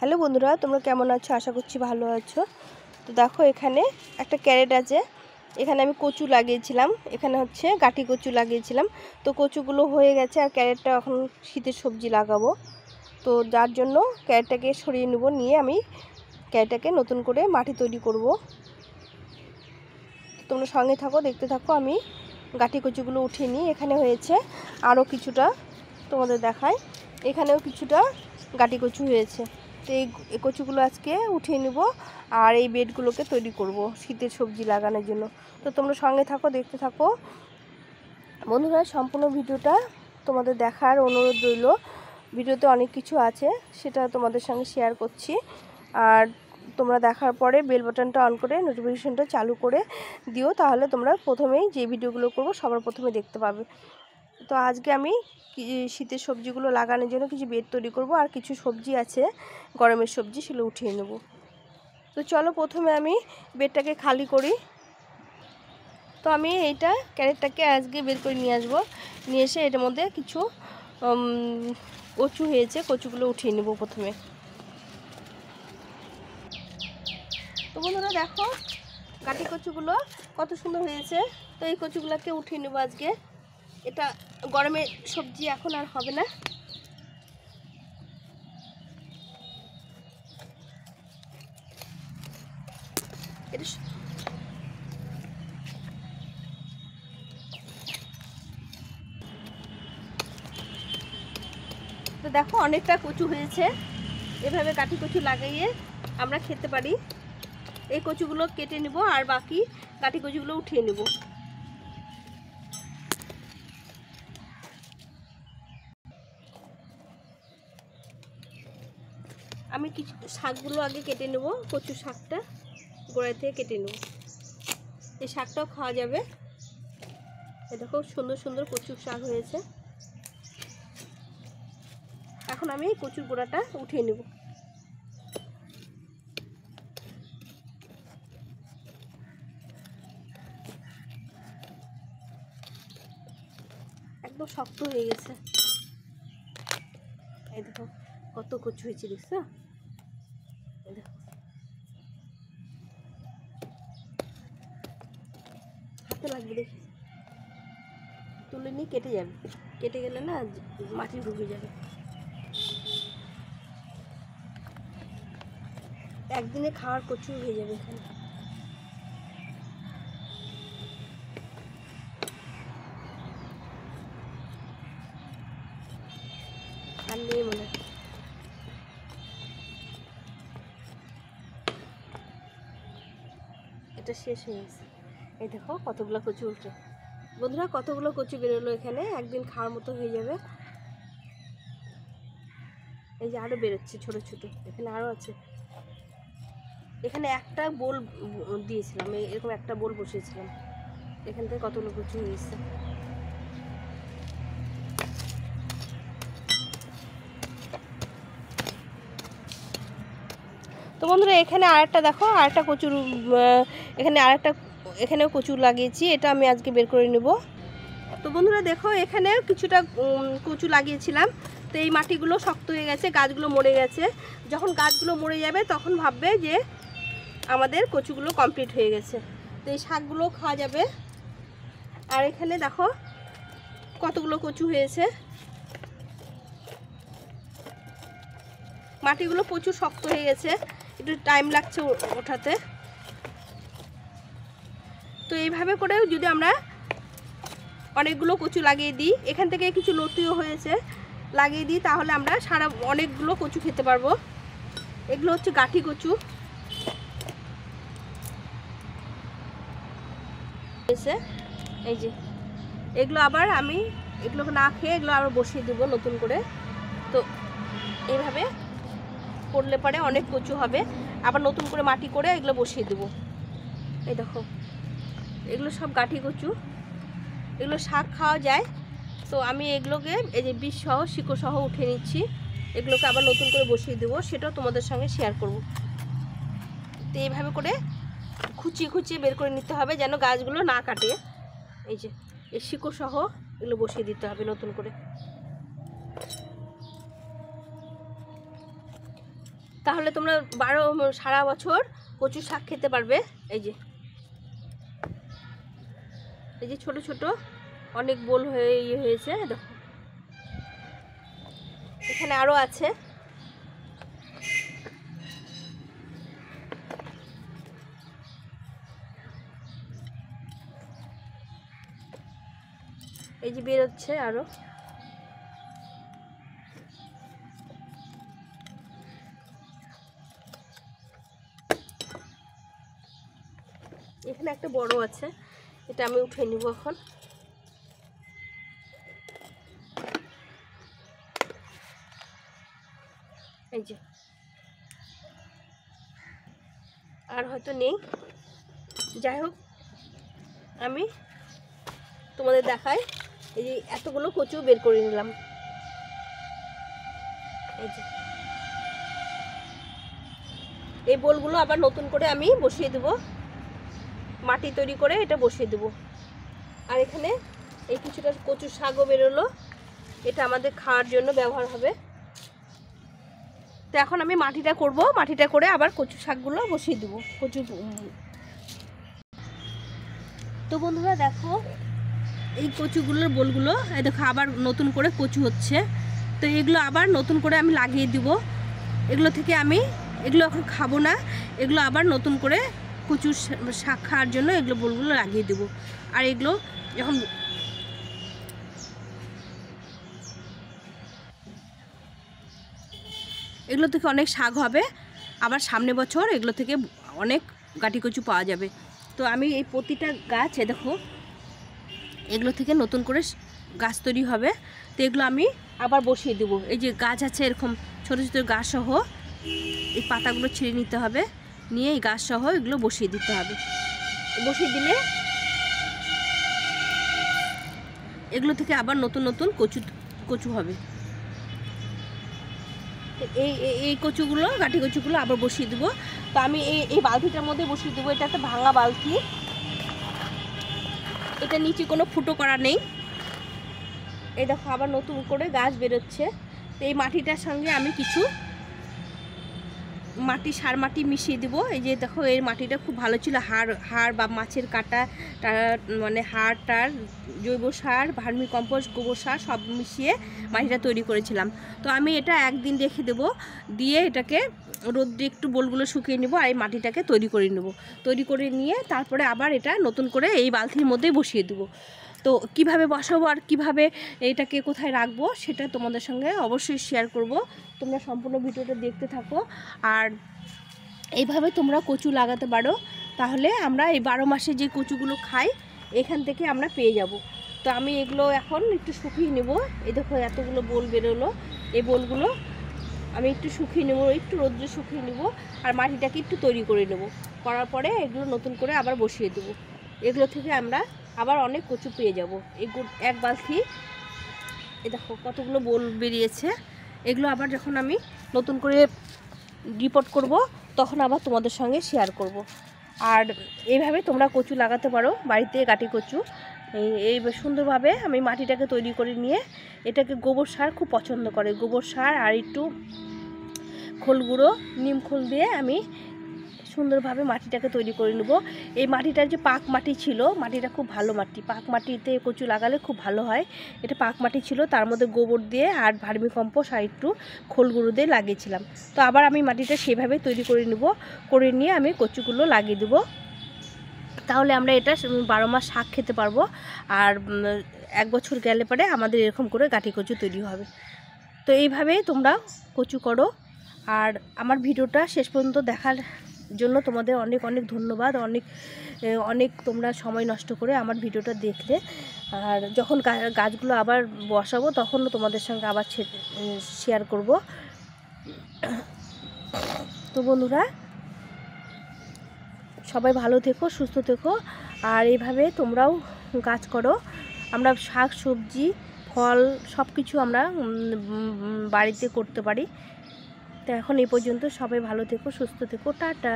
Hello বন্ধুরা, তোমরা কেমন আছো? আশা করছি ভালো আছো। তো দেখো, এখানে একটা ক্যারেট আছে। এখানে আমি কচু লাগিয়েছিলাম, এখানে হচ্ছে গাঁটি কচু লাগিয়েছিলাম। তো কচুগুলো হয়ে গেছে, আর ক্যারেটটা এখন শীতের সবজি লাগাবো। তো যার জন্য ক্যারেটটাকে সরিয়ে নেব, নিয়ে আমি ক্যারেটটাকে নতুন করে মাটি তৈরি করব। তোমরা সঙ্গে থাকো, দেখতে থাকো। আমি গাঁটি কচুগুলো উঠিয়ে নিই। এখানে হয়েছে আরও কিছুটা, তোমাদের দেখায়। এখানেও কিছুটা গাঁটি কচু হয়েছে। তো এই কচুগুলো আজকে উঠিয়ে নেব, আর এই বেডগুলোকে তৈরি করব শীতের সবজি লাগানোর জন্য। তো তোমরা সঙ্গে থাকো, দেখতে থাকো বন্ধুরা। সম্পূর্ণ ভিডিওটা তোমাদের দেখার অনুরোধ রইল। ভিডিওতে অনেক কিছু আছে, সেটা তোমাদের সঙ্গে শেয়ার করছি। আর তোমরা দেখার পরে বেল বাটনটা অন করে নোটিফিকেশনটা চালু করে দিও, তাহলে তোমরা প্রথমেই যে ভিডিওগুলো করব সবার প্রথমে দেখতে পাবে। তো আজকে আমি শীতের সবজিগুলো লাগানোর জন্য কিছু বেড তৈরি করব, আর কিছু সবজি আছে গরমের সবজি, সেগুলো উঠিয়ে নেব। তো চলো, প্রথমে আমি বেডটাকে খালি করি। তো আমি এইটা ক্যারেটটাকে আজকে বের করে নিয়ে আসবো, নিয়ে এসে এটার মধ্যে কিছু কচু হয়েছে, কচুগুলো উঠিয়ে নেব প্রথমে। তো বন্ধুরা দেখো, গাঁটি কচুগুলো কত সুন্দর হয়েছে। তো এই কচুগুলোকে উঠিয়ে নেব আজকে। এটা গরমের সবজি এখন আর হবে না। এটা তো দেখো, অনেকটা কচু হয়েছে। এভাবে গাঁটি কচু লাগিয়ে আমরা খেতে পারি। এই কচুগুলো কেটে নেব, আর বাকি গাঁটি কচুগুলো উঠিয়ে নেব। আমি কিছু শাকগুলো আগে কেটে নেব, কচু শাকটা গোড়ায় থেকে কেটে নেব। এই শাকটাও খাওয়া যাবে। এ দেখো, সুন্দর সুন্দর কচু শাক হয়েছে। এখন আমি কচুর গোড়াটা উঠিয়ে নেব। একদম শক্ত হয়ে গেছে। এই দেখো কত কচু হয়েছে, দেখছো? এই দেখো, হাতে লাগবে, দেখি তুলে নিয়ে কেটে যাবে। কেটে গেলে না মাটি ঢুকে যাবে। একদিনে খাওয়ার কচু হয়ে যাবে এখানে। আর নেই মনে হয়। এটা শেষ হয়ে গেছে। এই দেখো কতগুলো কচু উঠে। বন্ধুরা, কতগুলো কচু বেরোলো এখানে, একদিন খাওয়ার মতো হয়ে যাবে। এই যে আরও বেরোচ্ছে ছোট ছোট, এখানে আরও আছে। এখানে একটা বোল দিয়েছিলাম, এরকম একটা বোল বসিয়েছিলাম। এখান থেকে কতগুলো কচু হয়েছে। তো বন্ধুরা, এখানে আরেকটা দেখো, আরেকটা কচুর এখানেও কচু লাগিয়েছি। এটা আমি আজকে বের করে নেব। তো বন্ধুরা দেখো, এখানে কিছুটা কচু লাগিয়েছিলাম। তো এই মাটিগুলো শক্ত হয়ে গেছে, গাছগুলো মরে গেছে। যখন গাছগুলো মরে যাবে তখন ভাববে যে আমাদের কচুগুলো কমপ্লিট হয়ে গেছে। তো এই শাকগুলো খাওয়া যাবে। আর এখানে দেখো কতগুলো কচু হয়েছে। মাটিগুলো প্রচুর শক্ত হয়ে গেছে, একটু টাইম লাগছে ওঠাতে। তো এইভাবে করেও যদি আমরা অনেকগুলো কচু লাগিয়ে দিই, এখান থেকে কিছু লতিও হয়েছে, লাগিয়ে দিই, তাহলে আমরা সারা অনেকগুলো কচু খেতে পারবো। এগুলো হচ্ছে গাঁটি কচু হয়েছে। এই যে এগুলো আবার আমি এগুলোকে না খেয়ে এগুলো আবার বসিয়ে দেবো নতুন করে। তো এইভাবে করলে পরে অনেক কচু হবে। আবার নতুন করে মাটি করে এগুলো বসিয়ে দেবো। এই দেখো, এগুলো সব গাঁটি কচু, এগুলো শাক খাওয়া যায়। তো আমি এগুলোকে এই যে বীজ সহ শিকড় সহ উঠে নিচ্ছি। এগুলোকে আবার নতুন করে বসিয়ে দেবো, সেটাও তোমাদের সঙ্গে শেয়ার করব। তো এইভাবে করে খুঁচিয়ে খুঁচিয়ে বের করে নিতে হবে, যেন গাছগুলো না কাটে। এই যে এই শিকড় সহ এগুলো বসিয়ে দিতে হবে নতুন করে। তাহলে তোমরা সারা বছর কচু শাক খেতে পারবে। এই যে ছোট ছোট অনেক বোল হয়ে হয়েছে, দেখো এখানে আরো আছে। এই যে বেরোচ্ছে আরো। এখানে একটা বড় আছে, এটা আমি উঠে নিব এখন। এই যে আর হয়তো নেই, যাই হোক আমি তোমাদের দেখাই। এই যে এতগুলো কচু বের করে নিলাম। এই যে এই বোলগুলো আবার নতুন করে আমি বসিয়ে দেব, মাটি তৈরি করে এটা বসিয়ে দেব। আর এখানে এই কিছুটা কচু শাকও বেরোলো, এটা আমাদের খাওয়ার জন্য ব্যবহার হবে। তো এখন আমি মাটিটা করব, মাটিটা করে আবার কচু শাকগুলো বসিয়ে দেবো। তো বন্ধুরা দেখো এই কচুগুলোর বোলগুলো, এই দেখো আবার নতুন করে কচু হচ্ছে। তো এগুলো আবার নতুন করে আমি লাগিয়ে দিব। এগুলো থেকে আমি এগুলো এখন খাবো না, এগুলো আবার নতুন করে কচুর শাক খাওয়ার জন্য এগুলো বোলগুলো লাগিয়ে দেবো। আর এগুলো যখন এগুলো থেকে অনেক শাক হবে, আবার সামনে বছর এগুলো থেকে অনেক গাঁটি কচু পাওয়া যাবে। তো আমি এই প্রতিটা গাছ দেখো এগুলো থেকে নতুন করে গাছ তৈরি হবে। তো এগুলো আমি আবার বসিয়ে দেবো। এই যে গাছ আছে এরকম ছোটো ছোটো গাছ সহ, এই পাতাগুলো ছিঁড়ে নিতে হবে, নিয়ে এই গাছ সহ এগুলো বসিয়ে দিতে হবে। বসিয়ে দিলে এগুলো থেকে আবার নতুন নতুন কচু হবে। এই কচুগুলো গাঁটি কচুগুলো আবার বসিয়ে দেবো। তো আমি এই বালতিটার মধ্যে বসিয়ে দেবো। এটা একটা ভাঙা বালতি, এটা নিচে কোনো ফুটো করা নেই। এই দেখো আবার নতুন করে গাছ বেরোচ্ছে। তো এই মাটিটার সঙ্গে আমি কিছু সার মাটি মিশিয়ে দেবো। এই যে দেখো এর মাটিটা খুব ভালো ছিল, হাড় বা মাছের কাটা, মানে হাড় জৈব সার, ভার্মি কম্পোস্ট, গোবর সার সব মিশিয়ে মাটিটা তৈরি করেছিলাম। তো আমি এটা একদিন রেখে দেবো, দিয়ে এটাকে রোদ্রে একটু বোলগুলো শুকিয়ে নেবো, আর এই মাটিটাকে তৈরি করে নেব। তৈরি করে নিয়ে তারপরে আবার এটা নতুন করে এই বালতির মধ্যেই বসিয়ে দেবো। তো কিভাবে বসাবো আর কিভাবে এটাকে কোথায় রাখবো সেটা তোমাদের সঙ্গে অবশ্যই শেয়ার করব। তোমরা সম্পূর্ণ ভিডিওটা দেখতে থাকো। আর এইভাবে তোমরা কচু লাগাতে পারো, তাহলে আমরা এই 12 মাসে যে কচুগুলো খাই এখান থেকে আমরা পেয়ে যাব। তো আমি এগুলো এখন একটু শুকিয়ে নেব। এই দেখো এতগুলো বোল বেরোলো, এই বোলগুলো আমি একটু শুকিয়ে নেব, একটু রোদ্রে শুকিয়ে নেব, আর মাটিটাকে একটু তৈরি করে নেব। করার পরে এগুলো নতুন করে আবার বসিয়ে দেবো। এগুলো থেকে আমরা আবার অনেক কচু পেয়ে যাব। এক বালতি দেখো কতগুলো বোল বেরিয়েছে। এগুলো আবার যখন আমি নতুন করে রিপোর্ট করব তখন আবার তোমাদের সঙ্গে শেয়ার করব। আর এইভাবে তোমরা কচু লাগাতে পারো বাড়িতে, গাঁটি কচু। এই সুন্দরভাবে আমি মাটিটাকে তৈরি করে নিয়ে এটাকে গোবর সার খুব পছন্দ করে, গোবর সার আর একটু খোল গুঁড়ো, নিম খোল দিয়ে আমি সুন্দরভাবে মাটিটাকে তৈরি করে নেব। এই মাটিটার যে পাক মাটি ছিল, মাটিটা খুব ভালো মাটি, পাক মাটিতে কচু লাগালে খুব ভালো হয়। এটা পাক মাটি ছিল, তার মধ্যে গোবর দিয়ে আর ভার্মি কম্পোস্ট আর একটু খোল গুঁড়ো দিয়ে লাগিয়েছিলাম। তো আবার আমি মাটিটা সেভাবে তৈরি করে নেব, করে নিয়ে আমি কচুগুলো লাগিয়ে দেবো। তাহলে আমরা এটা 12 মাস শাক খেতে পারবো। আর 1 বছর গেলে পরে আমাদের এরকম করে গাঁটি কচু তৈরি হবে। তো এইভাবেই তোমরা কচু করো। আর আমার ভিডিওটা শেষ পর্যন্ত দেখার জন্য তোমাদের অনেক অনেক ধন্যবাদ। অনেক তোমরা সময় নষ্ট করে আমার ভিডিওটা দেখলে। আর যখন গাছগুলো আবার বসাবো তখন তোমাদের সঙ্গে আবার শেয়ার করব। তো বন্ধুরা সবাই ভালো থেকো, সুস্থ থেকো। আর এইভাবে তোমরাও কাজ করো। আমরা শাক সবজি ফল সব কিছু আমরা বাড়িতে করতে পারি। তো এখন এই পর্যন্ত, সবাই ভালো থেকো, সুস্থ থেকো, টাটা।